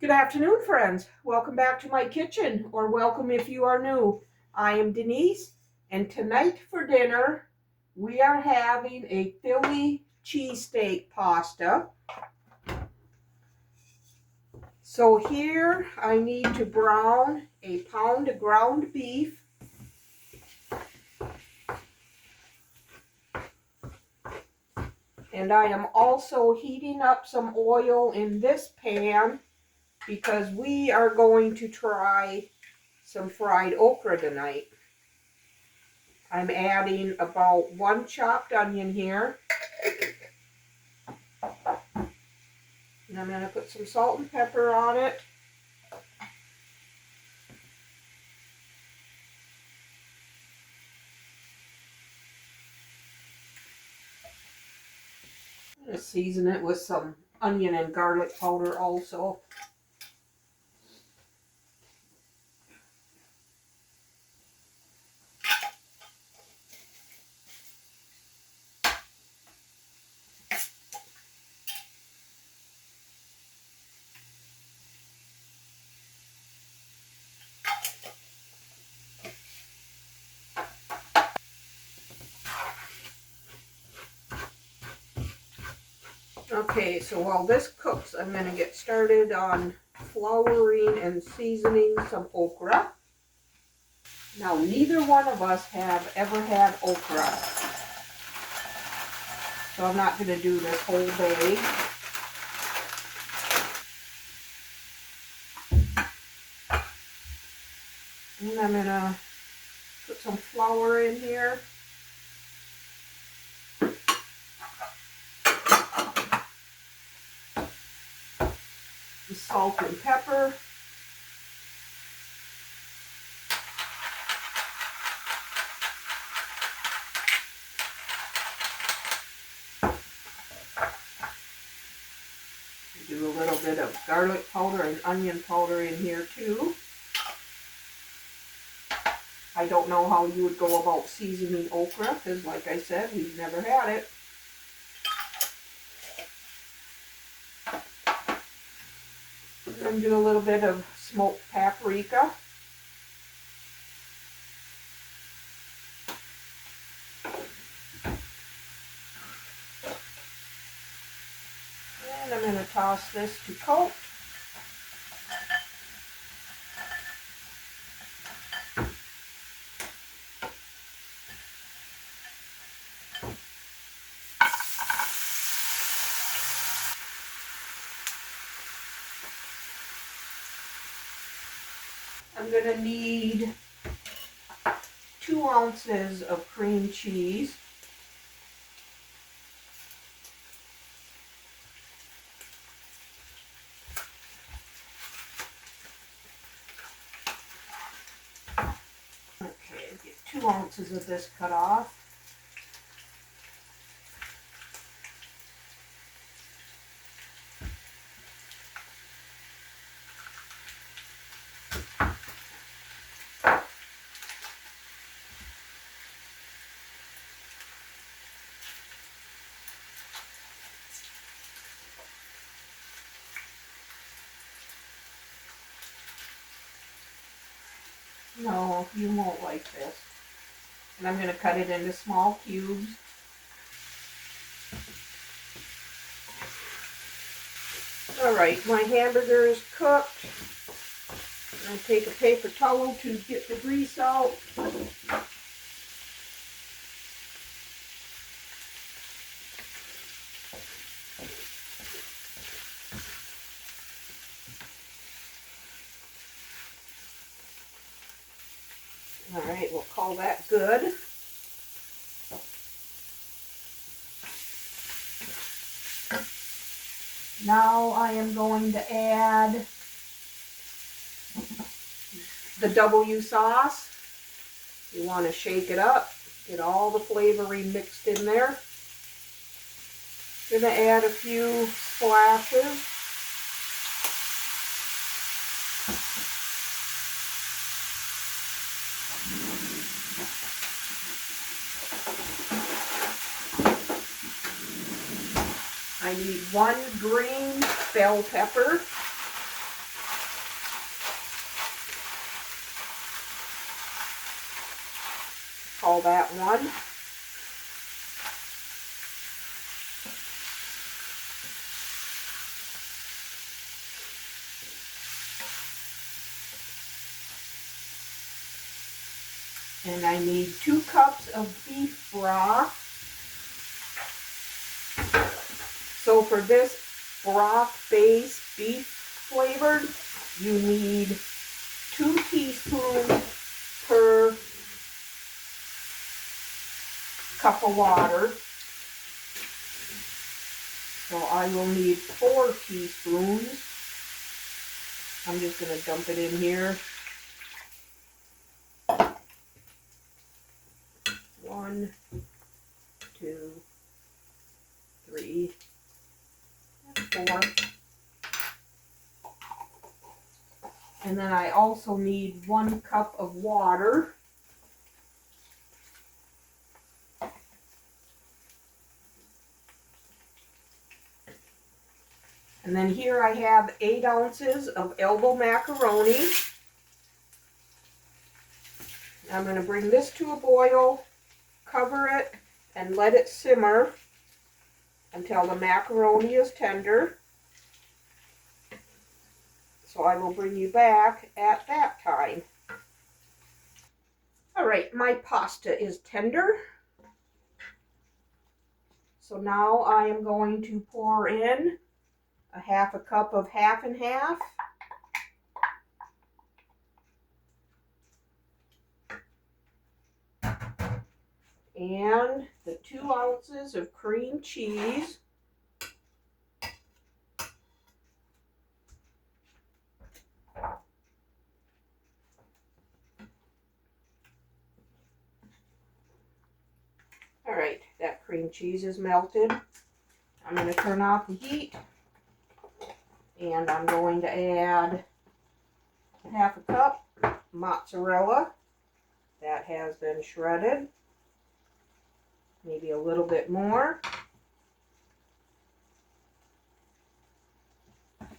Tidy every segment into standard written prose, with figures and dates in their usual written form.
Good afternoon, friends. Welcome back to my kitchen, or welcome if you are new. I am Denise, and tonight for dinner, we are having a Philly cheesesteak pasta. So here I need to brown a pound of ground beef. And I am also heating up some oil in this pan because we are going to try some fried okra tonight. I'm adding about 1 chopped onion here. And I'm going to put some salt and pepper on it. I'm going to season it with some onion and garlic powder also. Okay, so while this cooks, I'm going to get started on flouring and seasoning some okra. Now, neither one of us have ever had okra, so I'm not going to do this whole bag. And I'm going to put some flour in here. The salt and pepper. Do a little bit of garlic powder and onion powder in here too. I don't know how you would go about seasoning okra because, like I said, we've never had it. And do a little bit of smoked paprika. And I'm going to toss this to coat. I'm going to need 2 ounces of cream cheese. Okay, get 2 ounces of this cut off. No, you won't like this. And I'm going to cut it into small cubes. Alright, my hamburger is cooked. I'm going to take a paper towel to get the grease out. Alright, we'll call that good. Now I am going to add the W sauce. You want to shake it up, get all the flavoring mixed in there. Gonna add a few splashes. I need 1 green bell pepper. call that one. And I need 2 cups of beef broth. So for this broth base, beef flavored, you need 2 teaspoons per cup of water. So I will need 4 teaspoons. I'm just going to dump it in here. 1, 2, 3, 4. And then I also need 1 cup of water. And then here I have 8 ounces of elbow macaroni. I'm going to bring this to a boil, cover it, and let it simmer until the macaroni is tender. So I will bring you back at that time. All right, my pasta is tender. So now I am going to pour in a 1/2 cup of half and half. And the 2 ounces of cream cheese. All right, that cream cheese is melted. I'm going to turn off the heat. And I'm going to add 1/2 cup mozzarella. That has been shredded. Maybe a little bit more.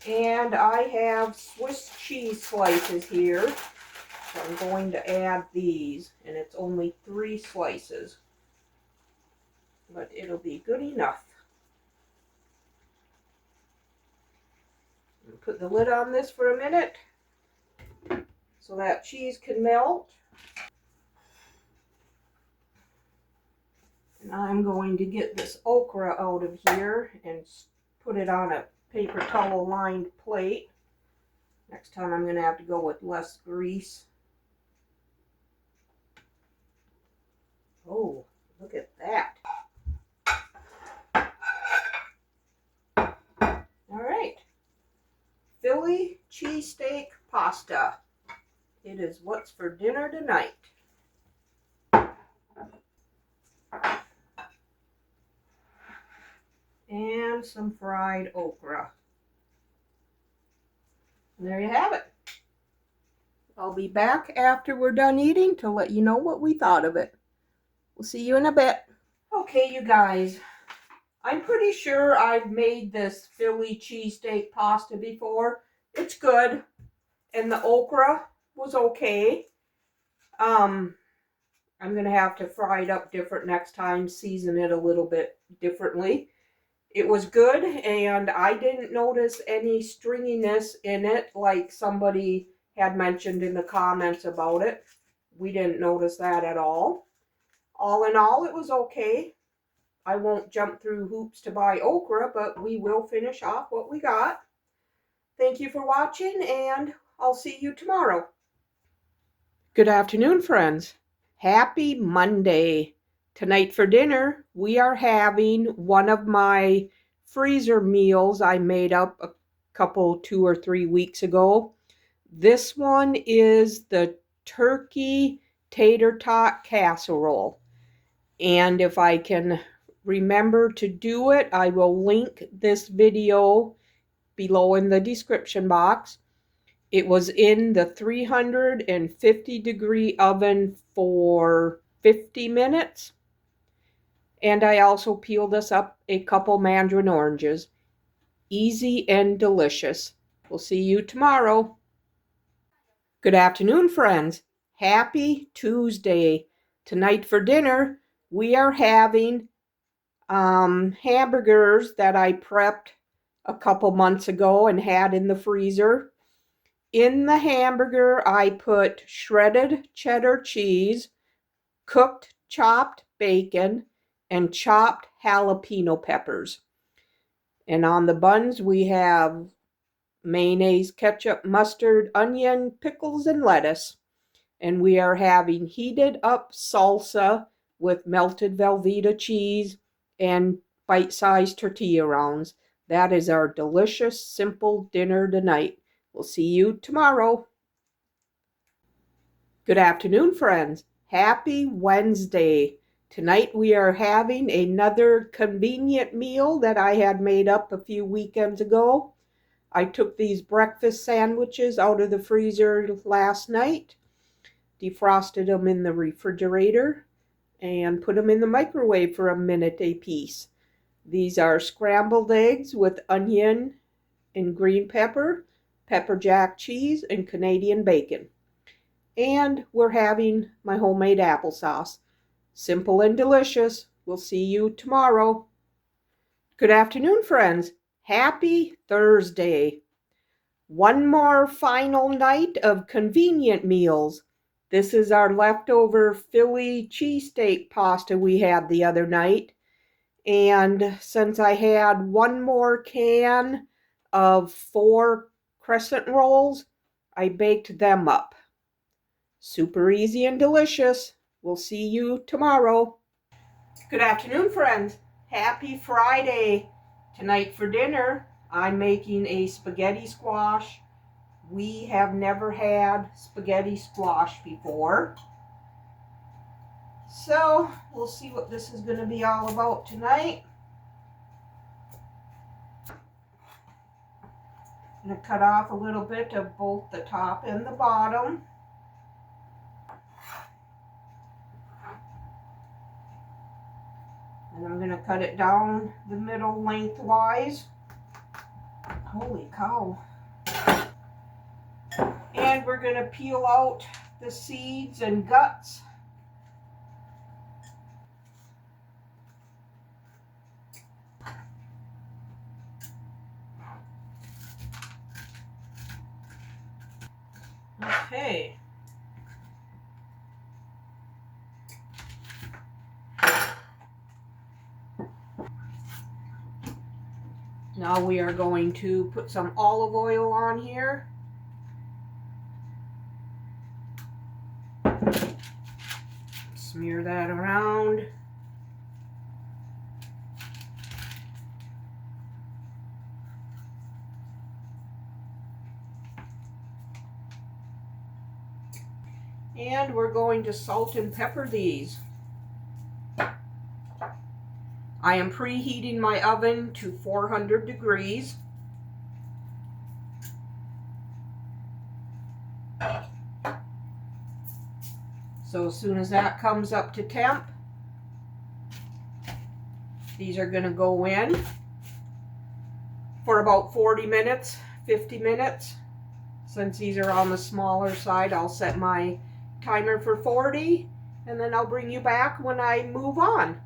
And I have Swiss cheese slices here. So I'm going to add these. And it's only 3 slices. But it'll be good enough. Put the lid on this for a minute so that cheese can melt. And I'm going to get this okra out of here and put it on a paper towel lined plate. Next time I'm going to have to go with less grease. Oh, look at that. All right. Philly cheesesteak pasta. It is what's for dinner tonight. And some fried okra. And there you have it. I'll be back after we're done eating to let you know what we thought of it. We'll see you in a bit. Okay, you guys. I'm pretty sure I've made this Philly cheesesteak pasta before. It's good. And the okra was okay. I'm going to have to fry it up different next time, season it a little bit differently. It was good, and I didn't notice any stringiness in it like somebody had mentioned in the comments about it. We didn't notice that at all. All in all, it was okay. I won't jump through hoops to buy okra, but we will finish off what we got. Thank you for watching, and I'll see you tomorrow. Good afternoon, friends. Happy Monday. Tonight for dinner, we are having one of my freezer meals I made up a couple, 2 or 3 weeks ago. This one is the turkey tater tot casserole. And if I can remember to do it, I will link this video below in the description box. It was in the 350-degree oven for 50 minutes. And I also peeled us up a couple mandarin oranges. Easy and delicious. We'll see you tomorrow. Good afternoon, friends. Happy Tuesday. Tonight for dinner, we are having hamburgers that I prepped a couple months ago and had in the freezer. In the hamburger, I put shredded cheddar cheese, cooked chopped bacon, and chopped jalapeno peppers. And on the buns, we have mayonnaise, ketchup, mustard, onion, pickles, and lettuce. And we are having heated up salsa with melted Velveeta cheese and bite-sized tortilla rounds. That is our delicious, simple dinner tonight. We'll see you tomorrow. Good afternoon, friends. Happy Wednesday. Tonight we are having another convenient meal that I had made up a few weekends ago. I took these breakfast sandwiches out of the freezer last night, defrosted them in the refrigerator, and put them in the microwave for a minute apiece. These are scrambled eggs with onion and green pepper, pepper jack cheese, and Canadian bacon. And we're having my homemade applesauce. Simple and delicious. We'll see you tomorrow. Good afternoon, friends. Happy Thursday. One more final night of convenient meals. This is our leftover Philly cheesesteak pasta we had the other night. And since I had one more can of 4 crescent rolls, I baked them up. Super easy and delicious. We'll see you tomorrow. Good afternoon, friends. Happy Friday. Tonight for dinner, I'm making a spaghetti squash. We have never had spaghetti squash before. So, we'll see what this is going to be all about tonight. I'm going to cut off a little bit of both the top and the bottom. And I'm going to cut it down the middle lengthwise. Holy cow. And we're going to peel out the seeds and guts. Okay. Now we are going to put some olive oil on here. Smear that around. And we're going to salt and pepper these. I am preheating my oven to 400 degrees. So as soon as that comes up to temp, these are going to go in for about 40 minutes, 50 minutes. Since these are on the smaller side, I'll set my timer for 40, and then I'll bring you back when I move on.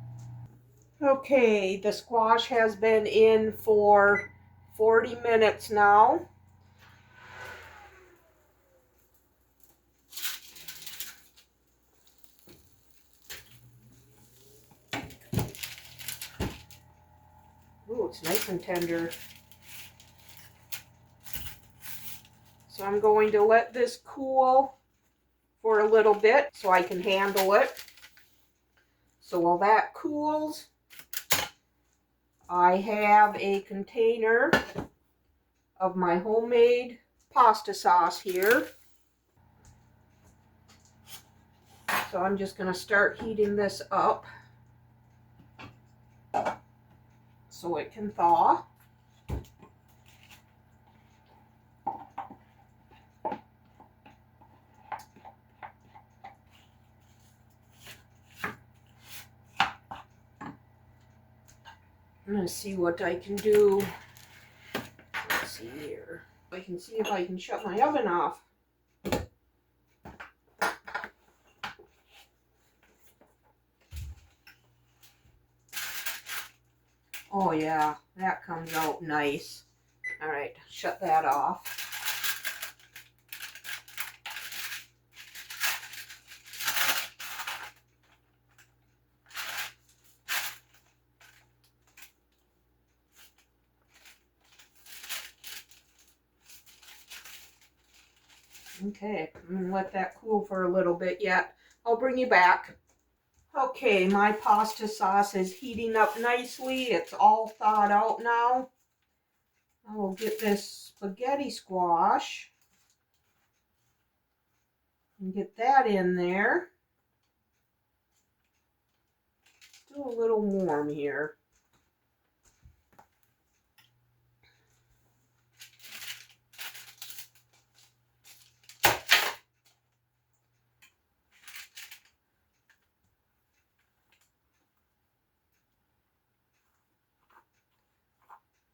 Okay, the squash has been in for 40 minutes now. Ooh, it's nice and tender. So I'm going to let this cool for a little bit so I can handle it. So while that cools, I have a container of my homemade pasta sauce here. So I'm just going to start heating this up so it can thaw. I'm going to see what I can do. Let's see here. I can see if I can shut my oven off. Oh yeah, that comes out nice. All right, shut that off. Okay, I'm gonna let that cool for a little bit yet. I'll bring you back. Okay, my pasta sauce is heating up nicely. It's all thawed out now. I will get this spaghetti squash and get that in there. Still a little warm here.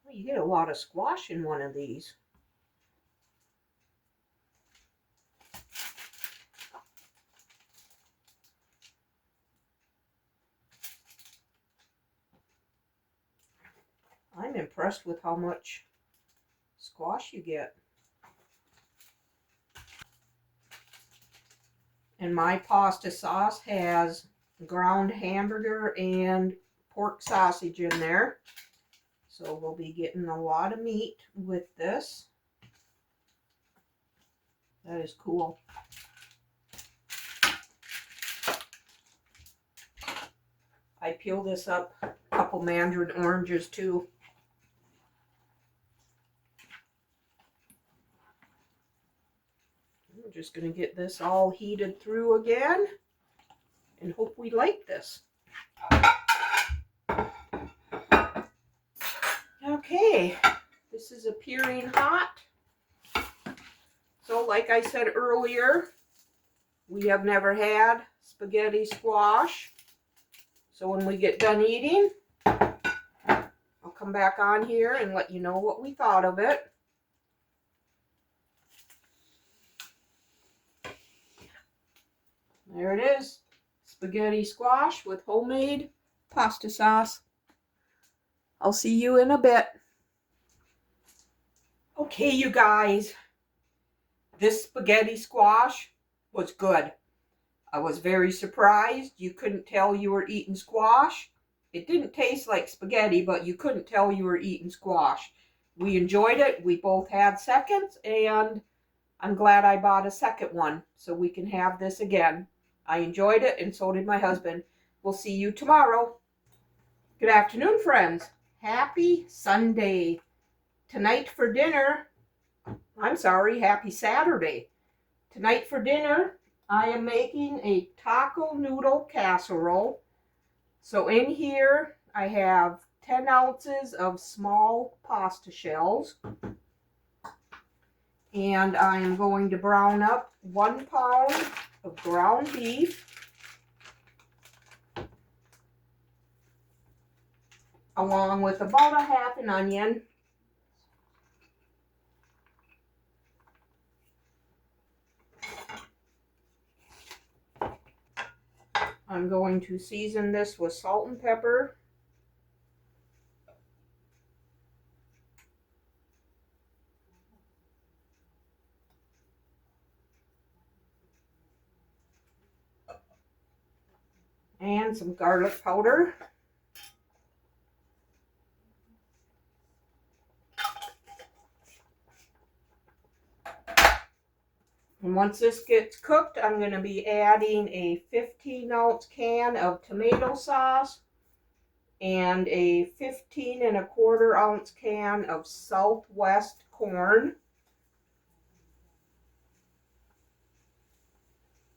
Well, you get a lot of squash in one of these. I'm impressed with how much squash you get. And my pasta sauce has ground hamburger and pork sausage in there. So we'll be getting a lot of meat with this. That is cool. I peel this up, a couple mandarin oranges too. We're just going to get this all heated through again and hope we like this. Okay, this is appearing hot. So like I said earlier, we have never had spaghetti squash. So when we get done eating, I'll come back on here and let you know what we thought of it. There it is, spaghetti squash with homemade pasta sauce. I'll see you in a bit. Okay, you guys, this spaghetti squash was good. I was very surprised. You couldn't tell you were eating squash. It didn't taste like spaghetti, but you couldn't tell you were eating squash. We enjoyed it. We both had seconds, and I'm glad I bought a second one so we can have this again. I enjoyed it, and so did my husband. We'll see you tomorrow. Good afternoon, friends. Happy Sunday. Tonight for dinner, happy Saturday. Tonight for dinner, I am making a taco noodle casserole. So in here, I have 10 ounces of small pasta shells. And I am going to brown up 1 pound of ground beef, along with about a half an onion. I'm going to season this with salt and pepper. And some garlic powder. And once this gets cooked, I'm going to be adding a 15-ounce can of tomato sauce and a 15 1/4 ounce can of Southwest corn.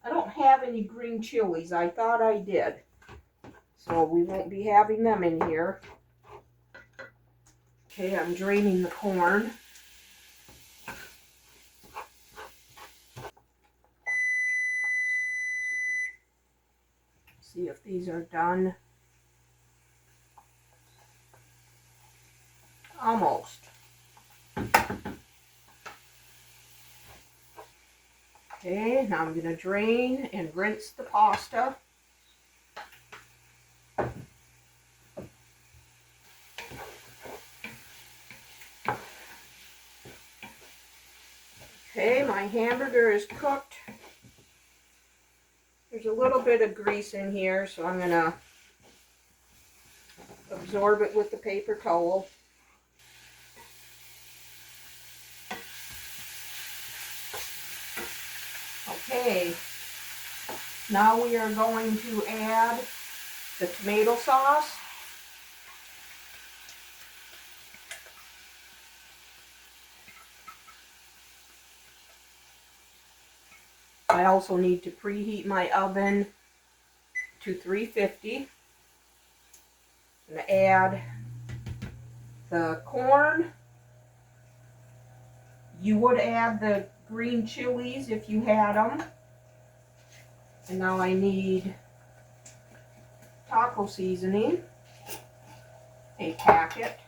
I don't have any green chilies. I thought I did. So we won't be having them in here. Okay, I'm draining the corn. See if these are done. Almost. Okay, now I'm going to drain and rinse the pasta. Okay, my hamburger is cooked. There's a little bit of grease in here, so I'm going to absorb it with the paper towel. Okay, now we are going to add the tomato sauce. I also need to preheat my oven to 350. I'm going to add the corn. You would add the green chilies if you had them. And now I need taco seasoning, a packet.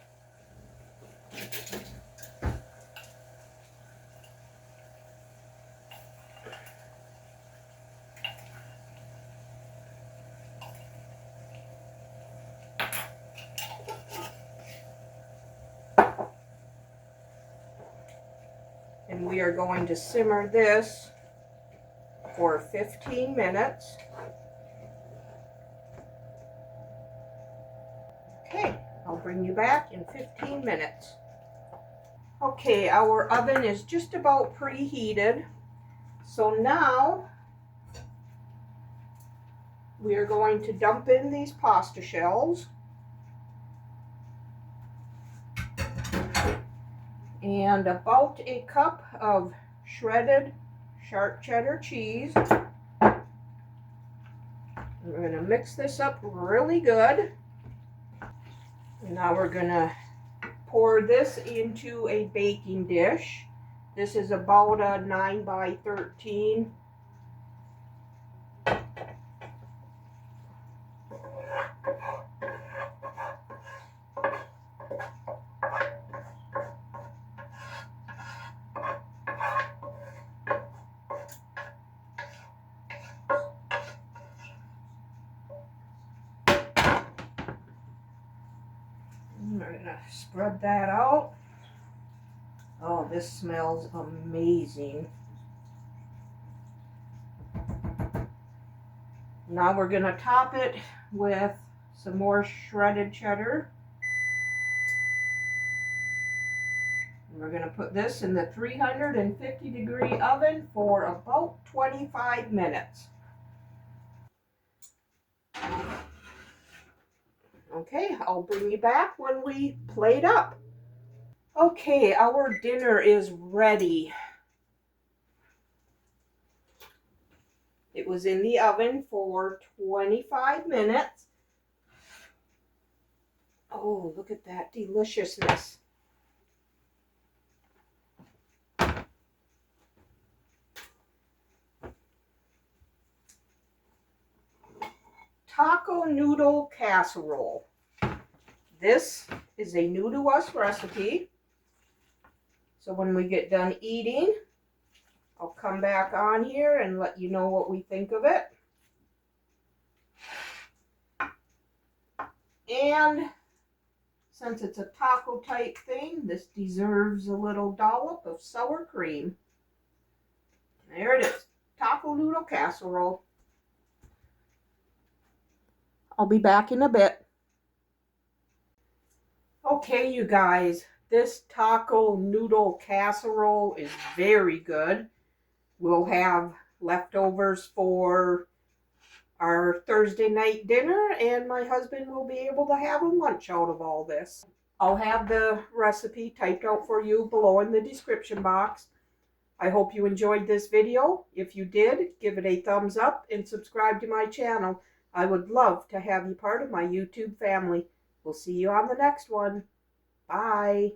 And we are going to simmer this for 15 minutes. Okay, I'll bring you back in 15 minutes. Okay, our oven is just about preheated. So now we are going to dump in these pasta shells. And about a cup of shredded sharp cheddar cheese. We're going to mix this up really good. And now we're going to pour this into a baking dish. This is about a 9 by 13. We're going to spread that out. Oh, this smells amazing. Now we're going to top it with some more shredded cheddar. And we're going to put this in the 350-degree oven for about 25 minutes. Okay, I'll bring you back when we plate up. Okay, our dinner is ready. It was in the oven for 25 minutes. Oh, look at that deliciousness. Taco noodle casserole. This is a new to us recipe. So when we get done eating, I'll come back on here and let you know what we think of it. And since it's a taco type thing, this deserves a little dollop of sour cream. There it is, taco noodle casserole. I'll be back in a bit. Okay, you guys, this taco noodle casserole is very good. We'll have leftovers for our Thursday night dinner, and my husband will be able to have a lunch out of all this. I'll have the recipe typed out for you below in the description box. I hope you enjoyed this video. If you did, give it a thumbs up and subscribe to my channel. I would love to have you part of my YouTube family. We'll see you on the next one. Bye.